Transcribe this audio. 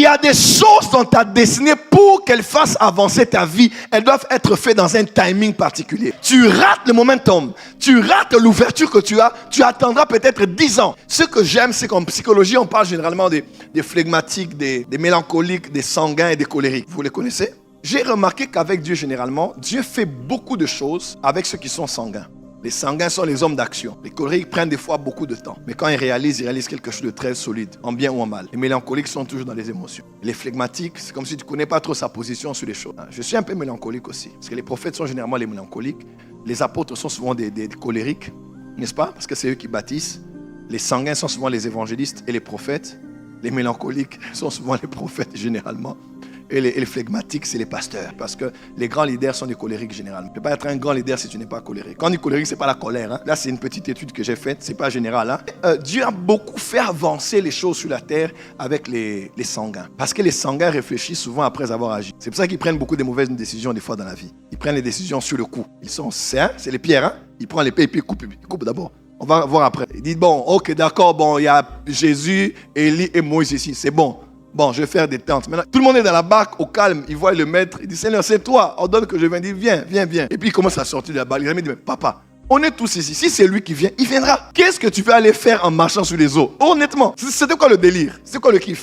y a des choses dans ta destinée pour qu'elles fassent avancer ta vie. Elles doivent être faites dans un timing particulier. Tu rates le momentum, tu rates l'ouverture que tu as, tu attendras peut-être 10 ans. Ce que j'aime, c'est qu'en psychologie, on parle généralement des flegmatiques, des mélancoliques, des sanguins et des colériques. Vous les connaissez? J'ai remarqué qu'avec Dieu, généralement, Dieu fait beaucoup de choses avec ceux qui sont sanguins. Les sanguins sont les hommes d'action. Les colériques prennent des fois beaucoup de temps. Mais quand ils réalisent quelque chose de très solide, en bien ou en mal. Les mélancoliques sont toujours dans les émotions. Les flegmatiques, c'est comme si tu ne connais pas trop sa position sur les choses. Je suis un peu mélancolique aussi. Parce que les prophètes sont généralement les mélancoliques. Les apôtres sont souvent des colériques. N'est-ce pas? Parce que c'est eux qui bâtissent. Les sanguins sont souvent les évangélistes et les prophètes. Les mélancoliques sont souvent les prophètes généralement. Et les flegmatiques, c'est les pasteurs. Parce que les grands leaders sont des colériques généralement. Tu ne peux pas être un grand leader si tu n'es pas colérique. Quand on dit colérique, ce n'est pas la colère. Hein. Là, c'est une petite étude que j'ai faite. Ce n'est pas général. Hein. Dieu a beaucoup fait avancer les choses sur la terre avec les sanguins. Parce que les sanguins réfléchissent souvent après avoir agi. C'est pour ça qu'ils prennent beaucoup de mauvaises décisions des fois dans la vie. Ils prennent les décisions sur le coup. Ils sont sains, c'est les pierres. Hein. Ils prennent l'épée et puis ils coupent d'abord. On va voir après. Ils disent, bon, ok, d'accord, bon, il y a Jésus, Élie et Moïse ici. C'est bon. Bon, je vais faire des tentes. Maintenant, tout le monde est dans la barque, au calme. Il voit le maître. Il dit, Seigneur, c'est toi. Ordonne que je vienne. Il dit, viens. Et puis, il commence à sortir de la barque. Il dit, mais papa, on est tous ici. Si c'est lui qui vient, il viendra. Qu'est-ce que tu veux aller faire en marchant sur les eaux? Honnêtement, c'était quoi le délire? C'est quoi le kiff?